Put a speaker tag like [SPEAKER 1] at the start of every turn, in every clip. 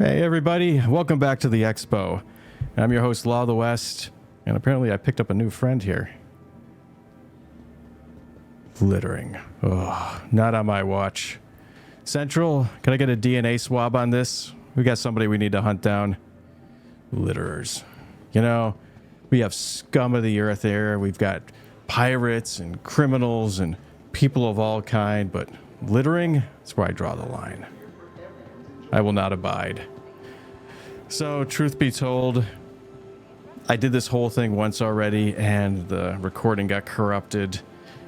[SPEAKER 1] Hey everybody, welcome back to the expo. I'm your host Law of the West, and apparently I picked up a new friend here. Littering. Oh, not on my watch. Central, can I get a DNA swab on this? We got somebody we need to hunt down. Litterers. You know, we have scum of the earth here. We've got pirates and criminals and people of all kind, but littering, that's where I draw the line. I will not abide. So, truth be told, I did this whole thing once already, and the recording got corrupted,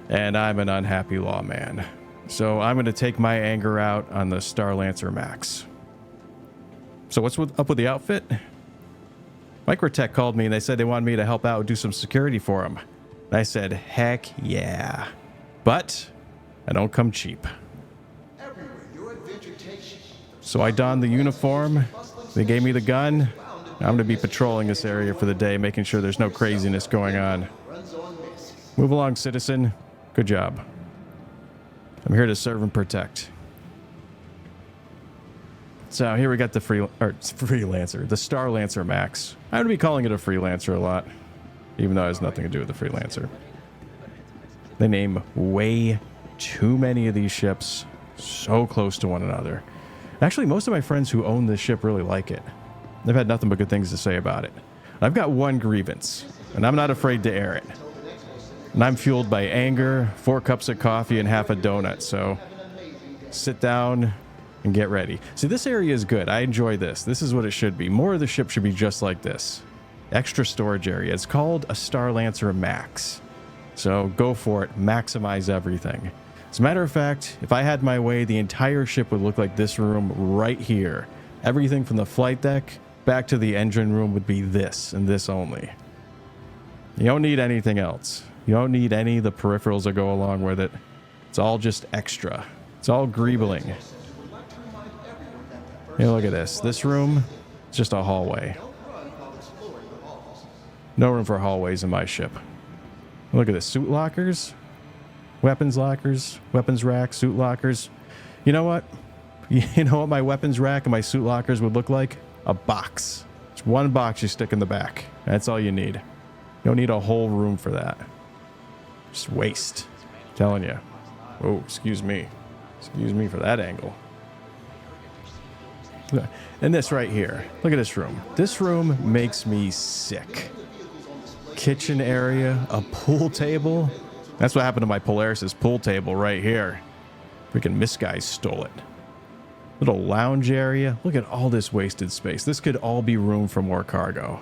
[SPEAKER 1] and I'm an unhappy lawman. So I'm going to take my anger out on the Starlancer Max. So what's up with the outfit? Microtech called me, and they said they wanted me to help out do some security for them. And I said, heck yeah. But I don't come cheap. So I donned the uniform, they gave me the gun. I'm going to be patrolling this area for the day, making sure there's no craziness going on. Move along, citizen. Good job. I'm here to serve and protect. So here we got the Freelancer, the Starlancer Max. I'm going to be calling it a Freelancer a lot, even though it has nothing to do with the Freelancer. They name way too many of these ships so close to one another. Actually, most of my friends who own this ship really like it. They've had nothing but good things to say about it. I've got one grievance, and I'm not afraid to air it. And I'm fueled by anger, 4 cups of coffee, and half a donut, so sit down and get ready. See, this area is good. I enjoy this. This is what it should be. More of the ship should be just like this. Extra storage area. It's called a Starlancer Max. So go for it. Maximize everything. As a matter of fact, if I had my way, the entire ship would look like this room right here. Everything from the flight deck back to the engine room would be this and this only. You don't need anything else. You don't need any of the peripherals that go along with it. It's all just extra. It's all greebling. Hey, look at this. This room is just a hallway. No room for hallways in my ship. Look at this. Suit lockers. Weapons lockers, weapons racks, suit lockers. You know what? You know what my weapons rack and my suit lockers would look like? A box. It's one box you stick in the back. That's all you need. You don't need a whole room for that. Just waste. I'm telling you. Oh, excuse me. Excuse me for that angle. And this right here. Look at this room. This room makes me sick. Kitchen area, a pool table. That's what happened to my Polaris' pool table right here. Freaking MISC guys stole it. Little lounge area. Look at all this wasted space. This could all be room for more cargo.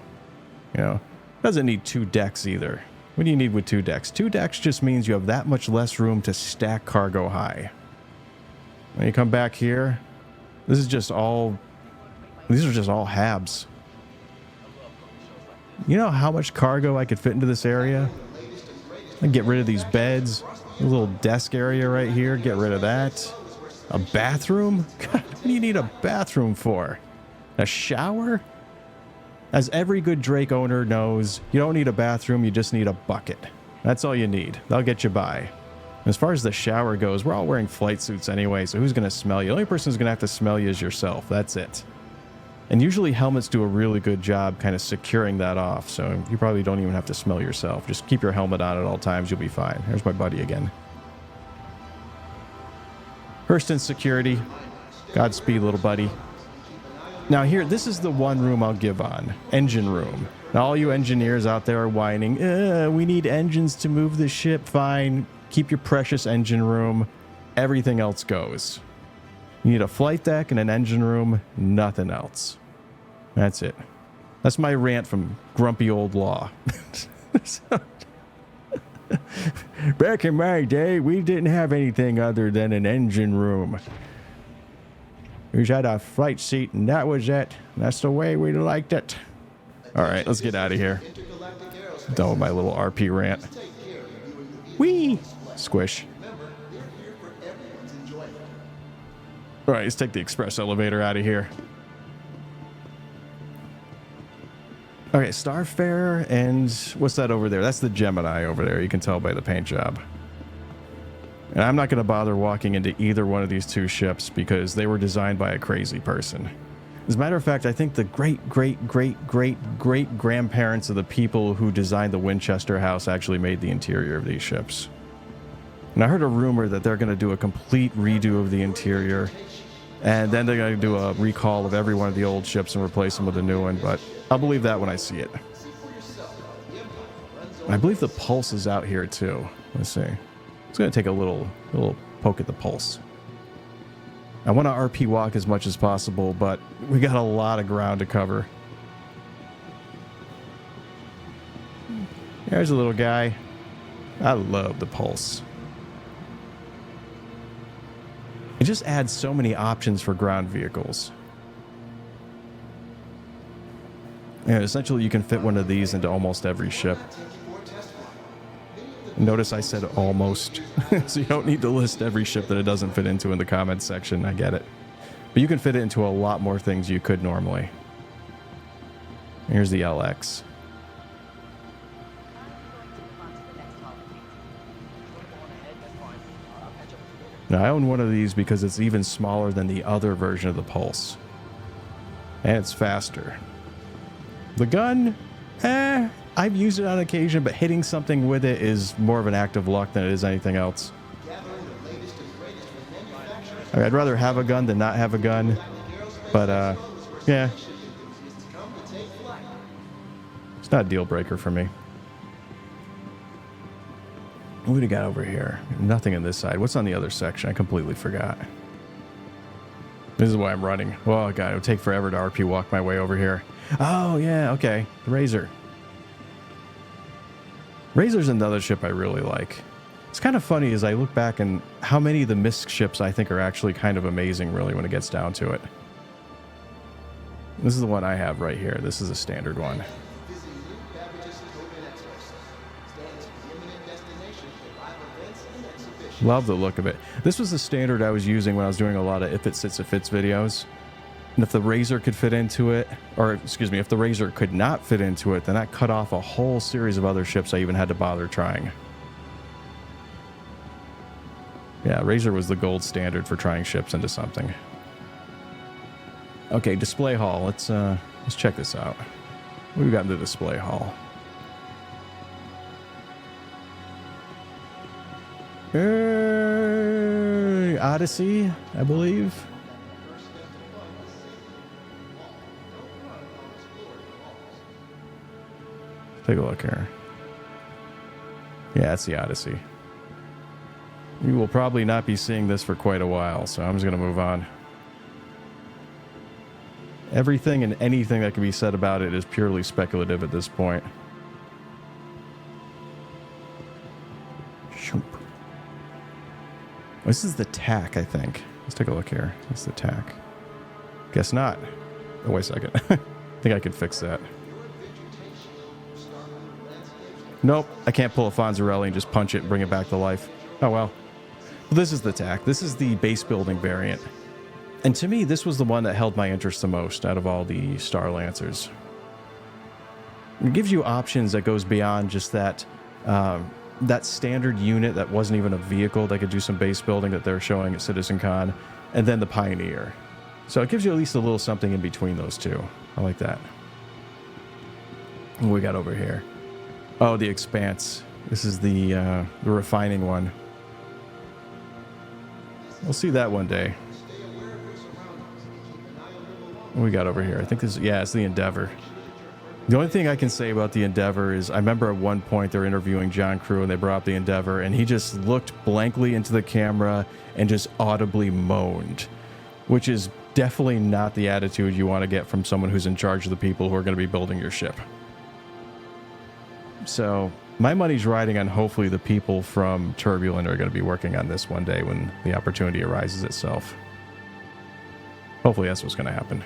[SPEAKER 1] You know, doesn't need 2 decks either. What do you need with 2 decks? 2 decks just means you have that much less room to stack cargo high. When you come back here, these are just all habs. You know how much cargo I could fit into this area? I get rid of these beds, a little desk area right here, get rid of that. A bathroom? God, what do you need a bathroom for? A shower? As every good Drake owner knows, you don't need a bathroom, you just need a bucket. That's all you need. That'll get you by. As far as the shower goes, we're all wearing flight suits anyway, so who's going to smell you? The only person who's going to have to smell you is yourself. That's it. And usually helmets do a really good job kind of securing that off, so you probably don't even have to smell yourself. Just keep your helmet on at all times, you'll be fine. Here's my buddy again. First in security. Godspeed, little buddy. Now here, this is the one room I'll give on. Engine room. Now all you engineers out there are whining, we need engines to move the ship. Fine. Keep your precious engine room. Everything else goes. You need a flight deck and an engine room, nothing else. That's it. That's my rant from grumpy old Law. Back in my day, we didn't have anything other than an engine room. We just had a flight seat and that was it. That's the way we liked it. All right, let's get out of here. Done with my little RP rant. Whee! Squish. All right, let's take the express elevator out of here. Okay, Starfarer and what's that over there? That's the Gemini over there. You can tell by the paint job. And I'm not going to bother walking into either one of these 2 ships because they were designed by a crazy person. As a matter of fact, I think the great grandparents of the people who designed the Winchester house actually made the interior of these ships. And I heard a rumor that they're going to do a complete redo of the interior, and then they're going to do a recall of every one of the old ships and replace them with a new one, but I'll believe that when I see it. I believe the pulse is out here too. Let's see. It's going to take a little poke at the pulse. I want to RP walk as much as possible, but we got a lot of ground to cover. There's a little guy. I love the pulse. It just adds so many options for ground vehicles. And essentially, you can fit one of these into almost every ship. Notice I said almost, so you don't need to list every ship that it doesn't fit into in the comments section. I get it. But you can fit it into a lot more things you could normally. Here's the LX. Now, I own one of these because it's even smaller than the other version of the Pulse. And it's faster. The gun, I've used it on occasion, but hitting something with it is more of an act of luck than it is anything else. I mean, I'd rather have a gun than not have a gun, but yeah. It's not a deal breaker for me. What do we got over here? Nothing on this side. What's on the other section? I completely forgot. This is why I'm running. Oh god, it would take forever to RP walk my way over here. Oh yeah, okay. The Razor. Razor's another ship I really like. It's kind of funny as I look back and how many of the MISC ships I think are actually kind of amazing really when it gets down to it. This is the one I have right here. This is a standard one. Love the look of it. This was the standard I was using when I was doing a lot of If It Sits, It Fits videos. And if the Razor could fit into it, or excuse me, if the Razor could not fit into it, then that cut off a whole series of other ships I even had to bother trying. Yeah, Razor was the gold standard for trying ships into something. Okay, display hall. Let's check this out. What do we got in the display hall? Odyssey, I believe. Take a look here. Yeah, it's the Odyssey. We will probably not be seeing this for quite a while, so I'm just going to move on. Everything and anything that can be said about it is purely speculative at this point. Shoop. This is the TAC, I think. Let's take a look here. It's the TAC. Guess not. Oh, wait a second. I think I can fix that. Nope, I can't pull a Fonzarelli and just punch it and bring it back to life. Oh well. Well, this is the TAC. This is the base building variant. And to me, this was the one that held my interest the most out of all the Starlancers. It gives you options that goes beyond just that that standard unit that wasn't even a vehicle that could do some base building that they're showing at CitizenCon, and then the Pioneer. So it gives you at least a little something in between those two. I like that. What we got over here? Oh, the Expanse. This is the refining one. We'll see that one day. What we got over here? I think this, yeah, it's the Endeavor. The only thing I can say about the Endeavor is I remember at one point they're interviewing John Crew and they brought up the Endeavor and he just looked blankly into the camera and just audibly moaned, which is definitely not the attitude you want to get from someone who's in charge of the people who are going to be building your ship. So my money's riding on hopefully the people from Turbulent are going to be working on this one day when the opportunity arises itself. Hopefully that's what's going to happen.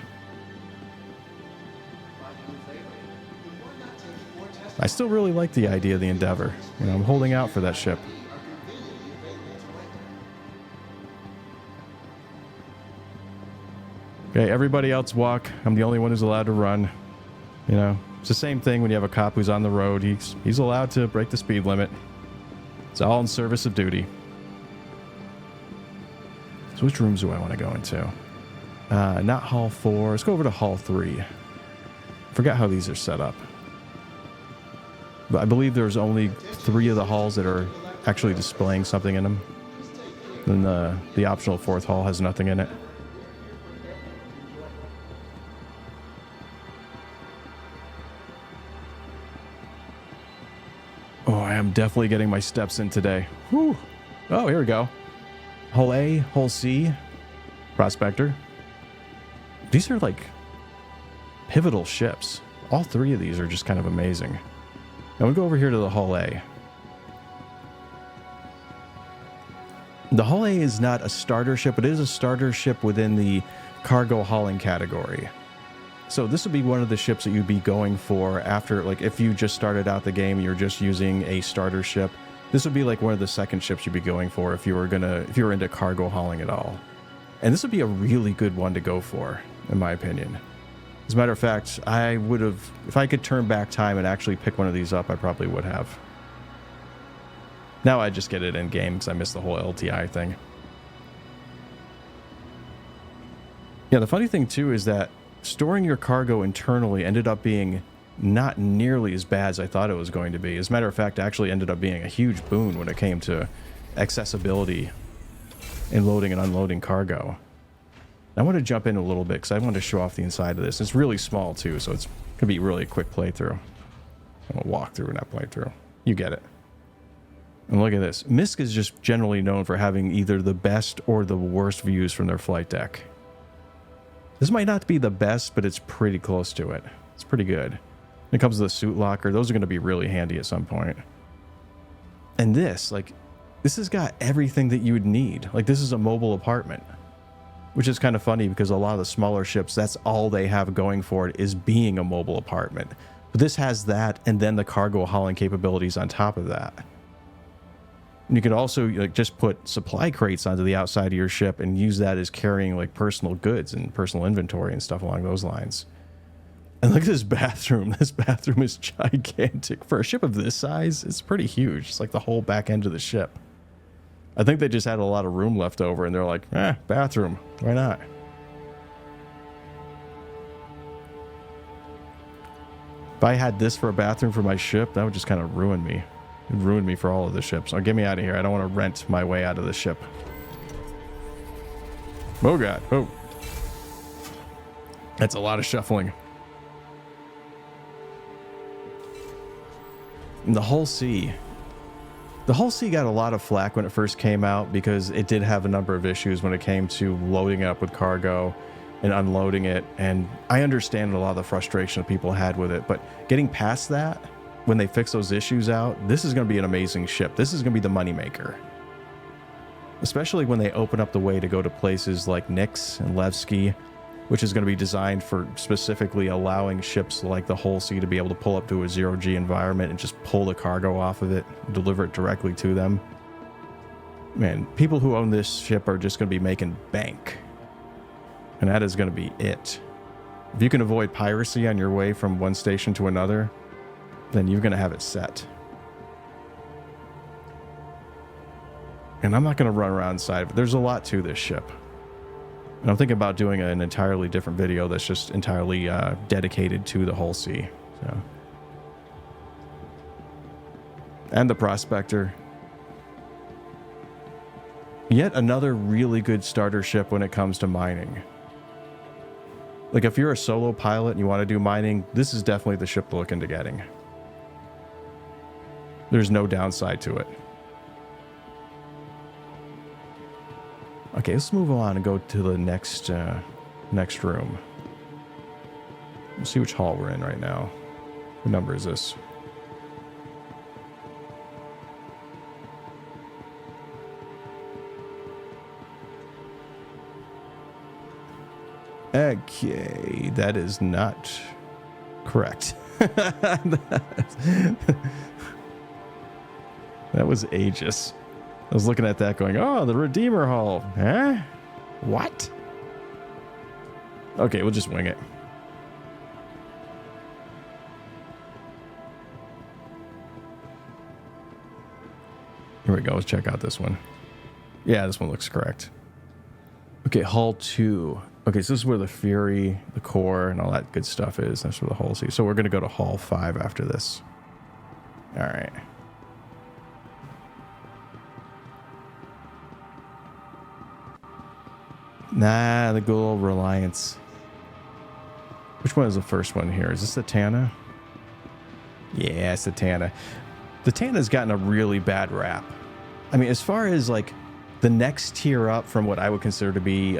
[SPEAKER 1] I still really like the idea of the Endeavor. You know, I'm holding out for that ship. Okay, everybody else walk. I'm the only one who's allowed to run. You know, it's the same thing when you have a cop who's on the road. He's allowed to break the speed limit. It's all in service of duty. So which rooms do I want to go into? Not Hall 4. Let's go over to Hall 3. Forgot how these are set up. But I believe there's only 3 of the halls that are actually displaying something in them. Then the optional 4th hall has nothing in it. Oh, I am definitely getting my steps in today. Whew. Oh, here we go. Hull A, Hull C, Prospector. These are like pivotal ships. All 3 of these are just kind of amazing. Now we go over here to the Hull A. The Hull A is not a starter ship, but it is a starter ship within the cargo hauling category. So this would be one of the ships that you'd be going for after, like if you just started out the game, you're just using a starter ship. This would be like one of the second ships you'd be going for if you were into cargo hauling at all. And this would be a really good one to go for, in my opinion. As a matter of fact, I would have, if I could turn back time and actually pick one of these up, I probably would have. Now I just get it in game because I missed the whole LTI thing. Yeah, the funny thing too is that storing your cargo internally ended up being not nearly as bad as I thought it was going to be. As a matter of fact, it actually ended up being a huge boon when it came to accessibility in loading and unloading cargo. I want to jump in a little bit because I want to show off the inside of this. It's really small too, so it's going to be really a quick playthrough. I'm going to walk through, not playthrough. You get it. And look at this. MISC is just generally known for having either the best or the worst views from their flight deck. This might not be the best, but it's pretty close to it. It's pretty good. When it comes to the suit locker, those are going to be really handy at some point. And this, like, this has got everything that you would need. Like, this is a mobile apartment. Which is kind of funny because a lot of the smaller ships, that's all they have going for it is being a mobile apartment. But this has that and then the cargo hauling capabilities on top of that. And you can also like just put supply crates onto the outside of your ship and use that as carrying like personal goods and personal inventory and stuff along those lines. And look at this bathroom. This bathroom is gigantic. For a ship of this size, it's pretty huge. It's like the whole back end of the ship. I think they just had a lot of room left over and they're like, bathroom. Why not? If I had this for a bathroom for my ship, that would just kind of ruin me. It would ruin me for all of the ships. So get me out of here. I don't want to rent my way out of the ship. Oh, God. Oh. That's a lot of shuffling. And the Hull C. The Hull C got a lot of flack when it first came out because it did have a number of issues when it came to loading it up with cargo and unloading it. And I understand a lot of the frustration that people had with it. But getting past that, when they fix those issues out, this is going to be an amazing ship. This is going to be the moneymaker. Especially when they open up the way to go to places like Nix and Levski, which is going to be designed for specifically allowing ships like the Hull C to be able to pull up to a zero-G environment and just pull the cargo off of it, deliver it directly to them. Man, people who own this ship are just going to be making bank. And that is going to be it. If you can avoid piracy on your way from one station to another, then you're going to have it set. And I'm not going to run around inside of it. There's a lot to this ship. And I'm thinking about doing an entirely different video that's just entirely dedicated to the Hull C. So. And the Prospector. Yet another really good starter ship when it comes to mining. Like if you're a solo pilot and you want to do mining, this is definitely the ship to look into getting. There's no downside to it. Okay, let's move on and go to the next room. Let's see which hall we're in right now. What number is this? Okay, that is not correct. That was Aegis. I was looking at that going, oh, the Redeemer Hall. Huh? What? Okay, we'll just wing it. Here we go. Let's check out this one. Yeah, this one looks correct. Okay, Hall 2. Okay, so this is where the Fury, the core, and all that good stuff is. That's where the hull is. So we're going to go to Hall 5 after this. All right. Nah, the good old Reliance. Which one is the first one here? Is this the Tana? Yeah, it's the Tana. The Tana's gotten a really bad rap. I mean, as far as like the next tier up from what I would consider to be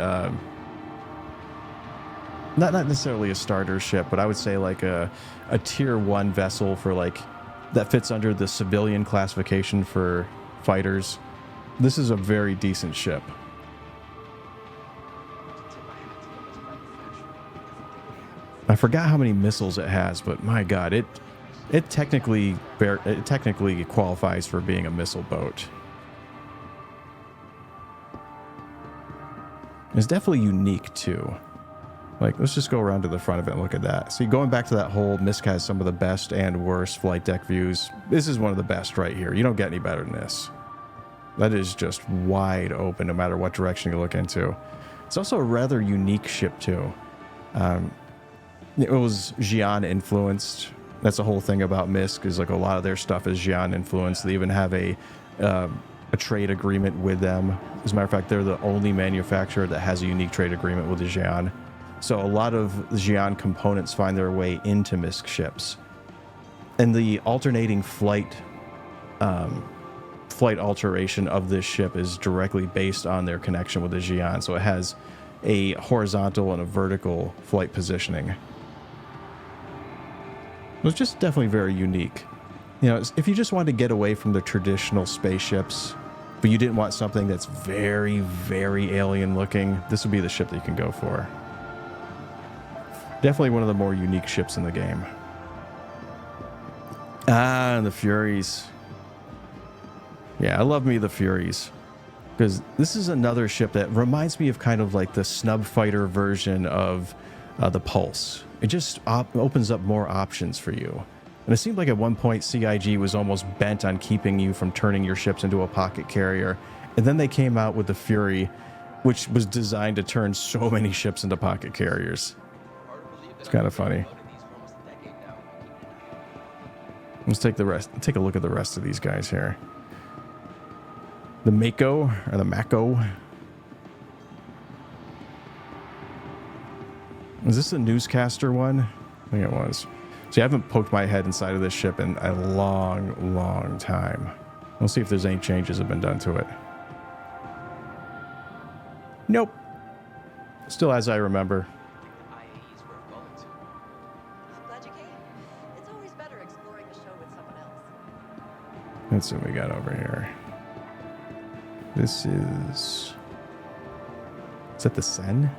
[SPEAKER 1] not necessarily a starter ship, but I would say like a tier 1 vessel for like that fits under the civilian classification for fighters. This is a very decent ship. I forgot how many missiles it has, but my God, it technically qualifies for being a missile boat. It's definitely unique too. Like, let's just go around to the front of it and look at that. See, going back to that whole, MISC has some of the best and worst flight deck views. This is one of the best right here. You don't get any better than this. That is just wide open no matter what direction you look into. It's also a rather unique ship too. It was Xi'an influenced. That's the whole thing about MISC, is like a lot of their stuff is Xi'an influenced. They even have a trade agreement with them. As a matter of fact, they're the only manufacturer that has a unique trade agreement with the Xi'an. So a lot of Xi'an components find their way into MISC ships. And the alternating flight alteration of this ship is directly based on their connection with the Xi'an. So it has a horizontal and a vertical flight positioning. It was just definitely very unique. You know, if you just wanted to get away from the traditional spaceships, but you didn't want something that's very, very alien looking, this would be the ship that you can go for. Definitely one of the more unique ships in the game. Ah, and the Furies. Yeah, I love me the Furies. Because this is another ship that reminds me of kind of like the snub fighter version of the Pulse. It just opens up more options for you. And it seemed like at one point CIG was almost bent on keeping you from turning your ships into a pocket carrier. And then they came out with the Fury, which was designed to turn so many ships into pocket carriers. It's kind of funny. Let's take a look at the rest of these guys here. The Mako, or the Mako. Is this a newscaster one? I think it was. See, I haven't poked my head inside of this ship in a long, long time. We'll see if there's any changes that have been done to it. Nope. Still as I remember.
[SPEAKER 2] IAE is worth going to. I'm glad you came. It's always better exploring the show with someone else.
[SPEAKER 1] Let's see what we got over here. This is that the Sen?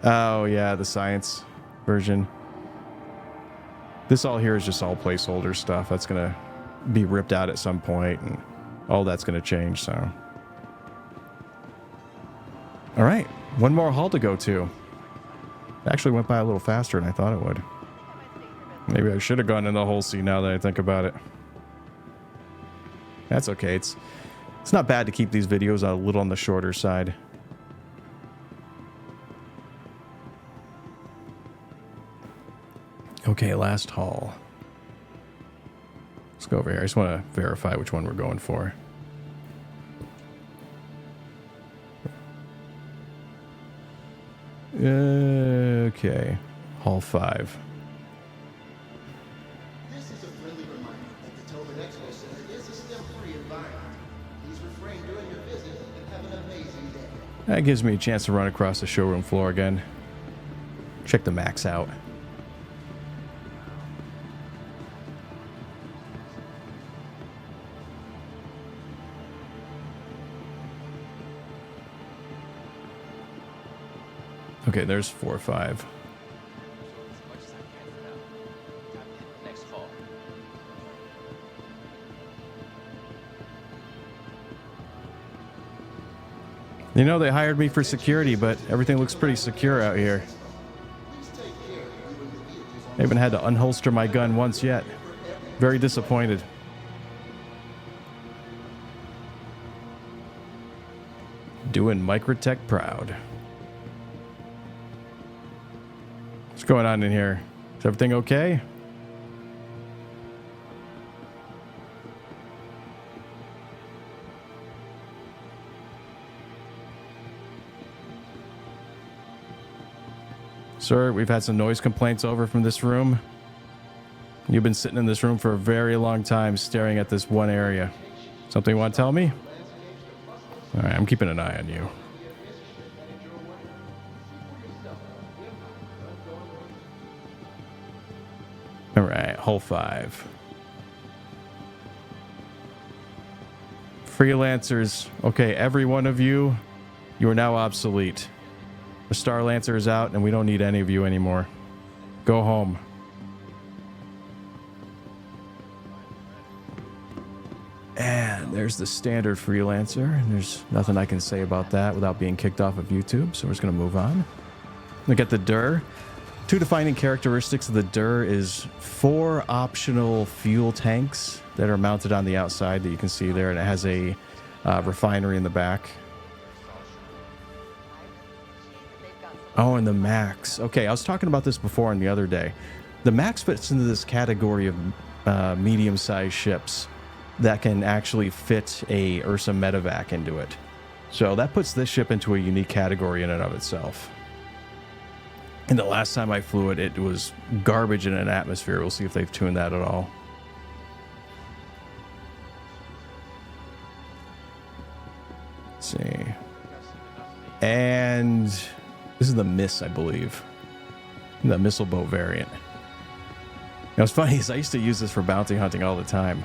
[SPEAKER 1] Oh yeah, the science version. This all here is just all placeholder stuff. That's gonna be ripped out at some point, and all that's gonna change. So, all right, one more hall to go to. It actually went by a little faster than I thought it would. Maybe I should have gone in the whole sea now that I think about it. That's okay. It's not bad to keep these videos a little on the shorter side. Okay, last hall. Let's go over here. I just want to verify which one we're going for. Okay, hall 5.
[SPEAKER 3] This is a friendly reminder that the Tobin Expo Center is a STEM-free environment. Please refrain during your visit and have an amazing day.
[SPEAKER 1] That gives me a chance to run across the showroom floor again. Check the Max out. Okay, there's 4 or 5. You know, they hired me for security, but everything looks pretty secure out here. I haven't had to unholster my gun once yet. Very disappointed. Doing Microtech proud. What's going on in here? Is everything okay? Sir, we've had some noise complaints over from this room. You've been sitting in this room for a very long time staring at this one area. Something you want to tell me? All right, I'm keeping an eye on you. All right, hole 5. Freelancers. Okay, every one of you, you are now obsolete. The Starlancer is out, and we don't need any of you anymore. Go home. And there's the standard Freelancer, and there's nothing I can say about that without being kicked off of YouTube, so we're just going to move on. Look at the DUR. 2 defining characteristics of the DUR is 4 optional fuel tanks that are mounted on the outside that you can see there, and it has a refinery in the back. Oh, and the Max. Okay, I was talking about this before on the other day. The Max fits into this category of medium-sized ships that can actually fit a Ursa medevac into it. So that puts this ship into a unique category in and of itself. And the last time I flew it, it was garbage in an atmosphere. We'll see if they've tuned that at all. Let's see. And this is the MISC, I believe. The missile boat variant. Now, what's funny is I used to use this for bounty hunting all the time.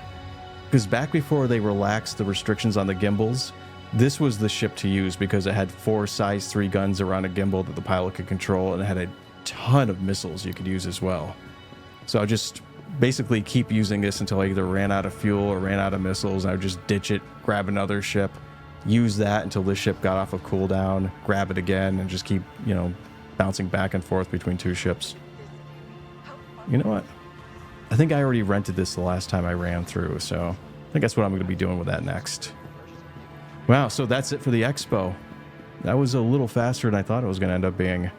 [SPEAKER 1] Because back before they relaxed the restrictions on the gimbals, this was the ship to use because it had 4 size 3 guns around a gimbal that the pilot could control, and it had a ton of missiles you could use as well. So I just basically keep using this until I either ran out of fuel or ran out of missiles, and I would just ditch it, grab another ship, use that until this ship got off of cooldown, grab it again, and just keep, you know, bouncing back and forth between 2 ships. You know what? I think I already rented this the last time I ran through, so I think that's what I'm going to be doing with that next. Wow, so that's it for the expo. That was a little faster than I thought it was going to end up being.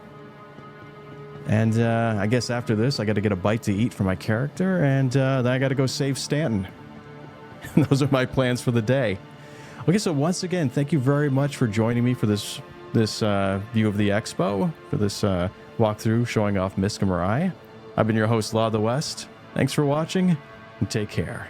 [SPEAKER 1] And I guess after this, I got to get a bite to eat for my character, and then I got to go save Stanton. Those are my plans for the day. Okay, so once again, thank you very much for joining me for this view of the expo, for this walkthrough showing off MISC and Mirai. I've been your host, Law of the West. Thanks for watching, and take care.